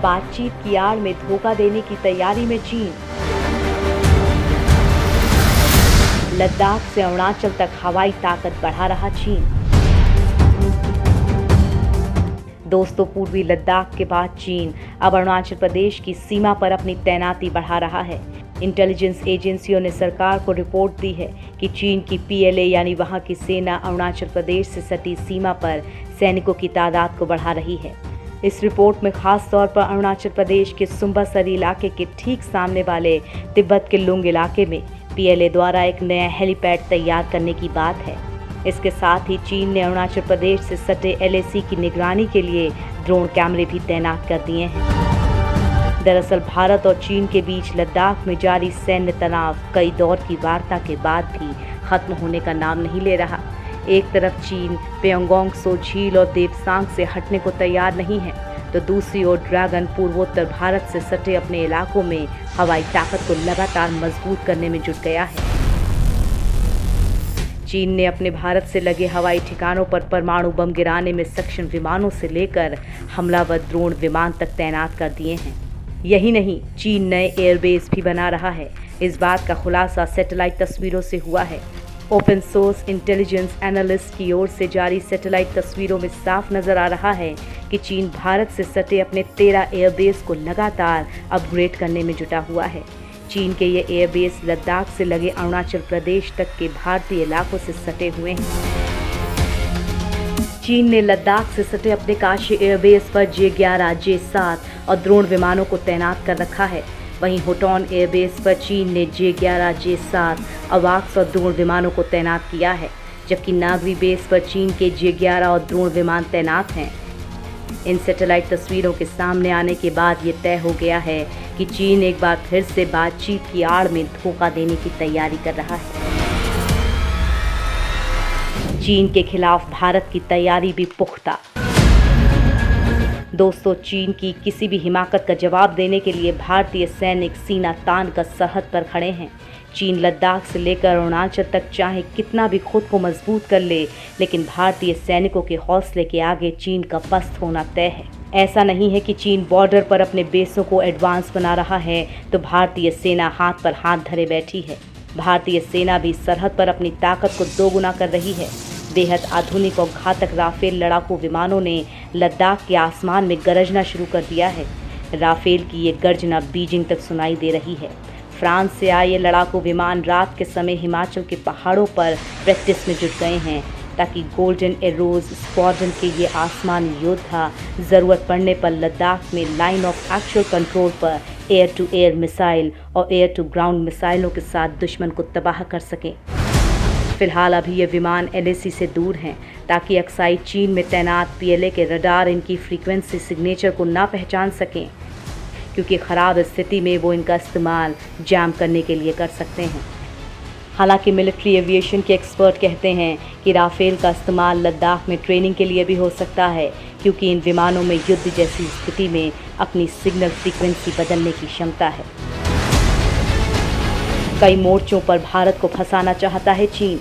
बातचीत की आड़ में धोखा देने की तैयारी में चीन। लद्दाख से अरुणाचल तक हवाई ताकत बढ़ा रहा चीन। दोस्तों, पूर्वी लद्दाख के बाद चीन अब अरुणाचल प्रदेश की सीमा पर अपनी तैनाती बढ़ा रहा है। इंटेलिजेंस एजेंसियों ने सरकार को रिपोर्ट दी है कि चीन की PLA यानी वहां की सेना अरुणाचल प्रदेश से सटी सीमा पर सैनिकों की तादाद को बढ़ा रही है। इस रिपोर्ट में खास तौर पर अरुणाचल प्रदेश के सुम्बासरी इलाके के ठीक सामने वाले तिब्बत के लुंग इलाके में PLA द्वारा एक नया हेलीपैड तैयार करने की बात है। इसके साथ ही चीन ने अरुणाचल प्रदेश से सटे LAC की निगरानी के लिए ड्रोन कैमरे भी तैनात कर दिए हैं। दरअसल भारत और चीन के बीच लद्दाख में जारी सैन्य तनाव कई दौर की वार्ता के बाद भी खत्म होने का नाम नहीं ले रहा। एक तरफ चीन पेंगोंग त्सो झील और देवसांग से हटने को तैयार नहीं है, तो दूसरी ओर ड्रैगन पूर्वोत्तर भारत से सटे अपने इलाकों में हवाई ताकत को लगातार मजबूत करने में जुट गया है। चीन ने अपने भारत से लगे हवाई ठिकानों पर परमाणु बम गिराने में सक्षम विमानों से लेकर हमलावर ड्रोन विमान तक तैनात कर दिए हैं। यही नहीं, चीन नए एयरबेस भी बना रहा है। इस बात का खुलासा सैटेलाइट तस्वीरों से हुआ है। ओपन सोर्स इंटेलिजेंस एनालिस्ट की ओर से जारी सैटेलाइट तस्वीरों में साफ नजर आ रहा है कि चीन भारत से सटे अपने 13 एयरबेस को लगातार अपग्रेड करने में जुटा हुआ है। चीन के ये एयरबेस लद्दाख से लगे अरुणाचल प्रदेश तक के भारतीय इलाकों से सटे हुए हैं। चीन ने लद्दाख से सटे अपने काशी एयरबेस पर J-11, J-7 और ड्रोन विमानों को तैनात कर रखा है। वहीं होटोन एयरबेस पर चीन ने J-11, J-7 अवाक्स और ड्रोन विमानों को तैनात किया है, जबकि नागरी बेस पर चीन के J-11 और ड्रोन विमान तैनात हैं। इन सैटेलाइट तस्वीरों के सामने आने के बाद ये तय हो गया है कि चीन एक बार फिर से बातचीत की आड़ में धोखा देने की तैयारी कर रहा है। चीन के खिलाफ भारत की तैयारी भी पुख्ता। दोस्तों, चीन की किसी भी हिमाकत का जवाब देने के लिए भारतीय सैनिक सीना तान कर सरहद पर खड़े हैं। चीन लद्दाख से लेकर अरुणाचल तक चाहे कितना भी खुद को मजबूत कर ले, लेकिन भारतीय सैनिकों के हौसले के आगे चीन का पस्त होना तय है। ऐसा नहीं है कि चीन बॉर्डर पर अपने बेसों को एडवांस बना रहा है तो भारतीय सेना हाथ पर हाथ धरे बैठी है। भारतीय सेना भी सरहद पर अपनी ताकत को दोगुना कर रही है। बेहद आधुनिक और घातक राफेल लड़ाकू विमानों ने लद्दाख के आसमान में गरजना शुरू कर दिया है। राफेल की ये गर्जना बीजिंग तक सुनाई दे रही है। फ्रांस से आए ये लड़ाकू विमान रात के समय हिमाचल के पहाड़ों पर प्रैक्टिस में जुट गए हैं, ताकि गोल्डन एरोज स्क्वाड्रन के ये आसमानी योद्धा ज़रूरत पड़ने पर लद्दाख में लाइन ऑफ एक्चुअल कंट्रोल पर एयर टू एयर मिसाइल और एयर टू ग्राउंड मिसाइलों के साथ दुश्मन को तबाह कर सकें। फिलहाल अभी ये विमान LAC से दूर हैं, ताकि अक्साई चीन में तैनात PLA के रडार इनकी फ्रीक्वेंसी सिग्नेचर को ना पहचान सकें, क्योंकि ख़राब स्थिति में वो इनका इस्तेमाल जैम करने के लिए कर सकते हैं। हालांकि मिलिट्री एविएशन के एक्सपर्ट कहते हैं कि राफेल का इस्तेमाल लद्दाख में ट्रेनिंग के लिए भी हो सकता है, क्योंकि इन विमानों में युद्ध जैसी स्थिति में अपनी सिग्नल फ्रीक्वेंसी बदलने की क्षमता है। कई मोर्चों पर भारत को फंसाना चाहता है चीन।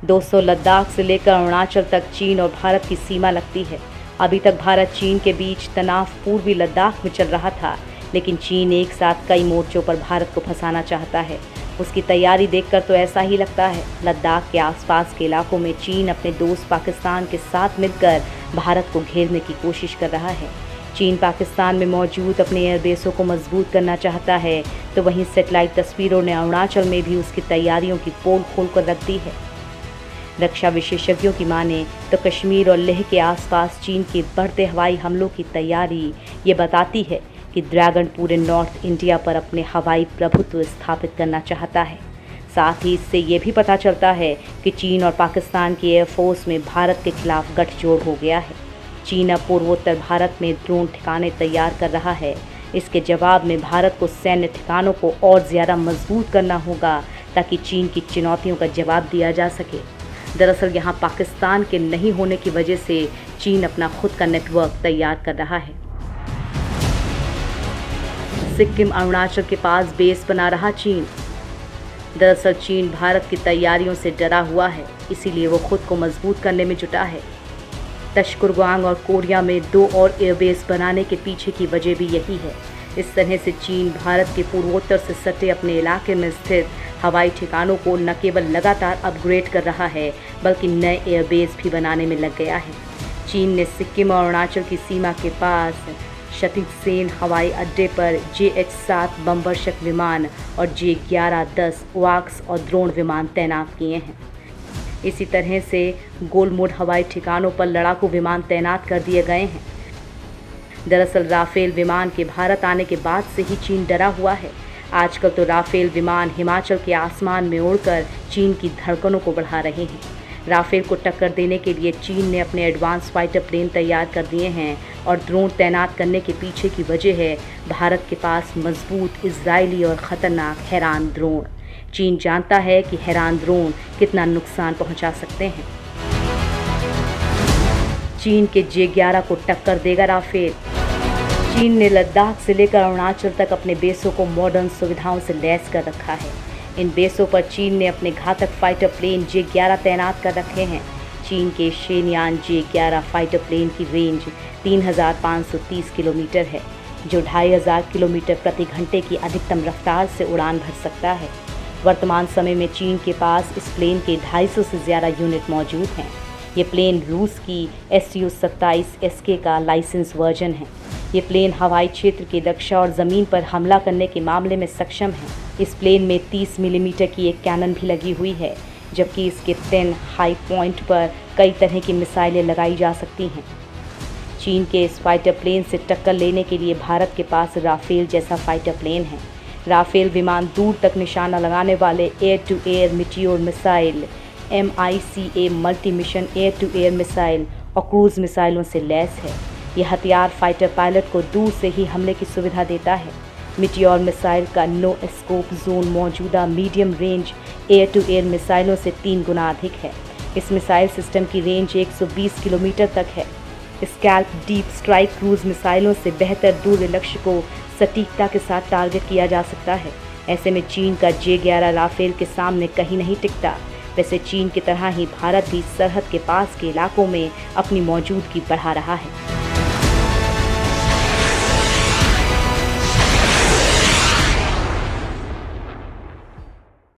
दोस्तों, लद्दाख से लेकर अरुणाचल तक चीन और भारत की सीमा लगती है। अभी तक भारत चीन के बीच तनाव पूर्वी लद्दाख में चल रहा था, लेकिन चीन एक साथ कई मोर्चों पर भारत को फंसाना चाहता है। उसकी तैयारी देखकर तो ऐसा ही लगता है। लद्दाख के आसपास के इलाकों में चीन अपने दोस्त पाकिस्तान के साथ मिलकर भारत को घेरने की कोशिश कर रहा है। चीन पाकिस्तान में मौजूद अपने एयरबेसों को मजबूत करना चाहता है, तो वहीं सैटेलाइट तस्वीरों ने अरुणाचल में भी उसकी तैयारियों की पोल खोल कर रख दी है। रक्षा विशेषज्ञों की माने तो कश्मीर और लेह के आसपास चीन के बढ़ते हवाई हमलों की तैयारी ये बताती है कि ड्रैगन पूरे नॉर्थ इंडिया पर अपने हवाई प्रभुत्व स्थापित करना चाहता है। साथ ही इससे ये भी पता चलता है कि चीन और पाकिस्तान की एयरफोर्स में भारत के खिलाफ गठजोड़ हो गया है। चीन अब पूर्वोत्तर भारत में ड्रोन ठिकाने तैयार कर रहा है। इसके जवाब में भारत को सैन्य ठिकानों को और ज़्यादा मजबूत करना होगा, ताकि चीन की चुनौतियों का जवाब दिया जा सके। दरअसल यहाँ पाकिस्तान के नहीं होने की वजह से चीन अपना खुद का नेटवर्क तैयार कर रहा है। सिक्किम अरुणाचल के पास बेस बना रहा चीन। दरअसल चीन भारत की तैयारियों से डरा हुआ है, इसीलिए वो खुद को मजबूत करने में जुटा है। तशकुरगांग और कोरिया में 2 और एयरबेस बनाने के पीछे की वजह भी यही है। इस तरह से चीन भारत के पूर्वोत्तर से सटे अपने इलाके में स्थित हवाई ठिकानों को न केवल लगातार अपग्रेड कर रहा है, बल्कि नए एयरबेस भी बनाने में लग गया है। चीन ने सिक्किम और अरुणाचल की सीमा के पास सतीश सेन हवाई अड्डे पर JH-7 बमवर्षक विमान और J-11-10 वाक्स और द्रोण विमान तैनात किए हैं। इसी तरह से गोलमुड हवाई ठिकानों पर लड़ाकू विमान तैनात कर दिए गए हैं। दरअसल राफेल विमान के भारत आने के बाद से ही चीन डरा हुआ है। आजकल तो राफेल विमान हिमाचल के आसमान में उड़कर चीन की धड़कनों को बढ़ा रहे हैं। राफेल को टक्कर देने के लिए चीन ने अपने एडवांस फाइटर प्लेन तैयार कर दिए हैं और ड्रोन तैनात करने के पीछे की वजह है भारत के पास मजबूत इजरायली और ख़तरनाक हैरान ड्रोन। चीन जानता है कि हैरान ड्रोन कितना नुकसान पहुंचा सकते हैं। चीन के J-11 को टक्कर देगा राफेल। चीन ने लद्दाख से लेकर अरुणाचल तक अपने बेसों को मॉडर्न सुविधाओं से लैस कर रखा है। इन बेसों पर चीन ने अपने घातक फाइटर प्लेन J-11 तैनात कर रखे हैं। चीन के शेनयान J-11 फाइटर प्लेन की रेंज 3,530 किलोमीटर है, जो 2,500 किलोमीटर प्रति घंटे की अधिकतम रफ्तार से उड़ान भर सकता है। वर्तमान समय में चीन के पास इस प्लेन के 250 से ज़्यादा यूनिट मौजूद हैं। ये प्लेन रूस की Su-27 का लाइसेंस वर्जन है। ये प्लेन हवाई क्षेत्र के लक्ष्य और ज़मीन पर हमला करने के मामले में सक्षम है। इस प्लेन में 30 मिलीमीटर की एक कैनन भी लगी हुई है, जबकि इसके 10 हाई पॉइंट पर कई तरह की मिसाइलें लगाई जा सकती हैं। चीन के इस फाइटर प्लेन से टक्कर लेने के लिए भारत के पास राफेल जैसा फाइटर प्लेन है। राफेल विमान दूर तक निशाना लगाने वाले air to air Meteor missile, MICA multi mission air to air missile और क्रूज मिसाइलों से लैस है। यह हथियार फाइटर पायलट को दूर से ही हमले की सुविधा देता है। मिटियोर मिसाइल का नो स्कोप जोन मौजूदा medium range air to air मिसाइलों से 3 गुना अधिक है। इस मिसाइल सिस्टम की रेंज 120 किलोमीटर तक है। स्कैल्प डीप स्ट्राइक क्रूज मिसाइलों से बेहतर दूर लक्ष्य को सटीकता के साथ टारगेट किया जा सकता है। ऐसे में चीन का J-11 राफेल के सामने कहीं नहीं टिकता। वैसे चीन की तरह ही भारत भी सरहद के पास के इलाकों में अपनी मौजूदगी बढ़ा रहा है।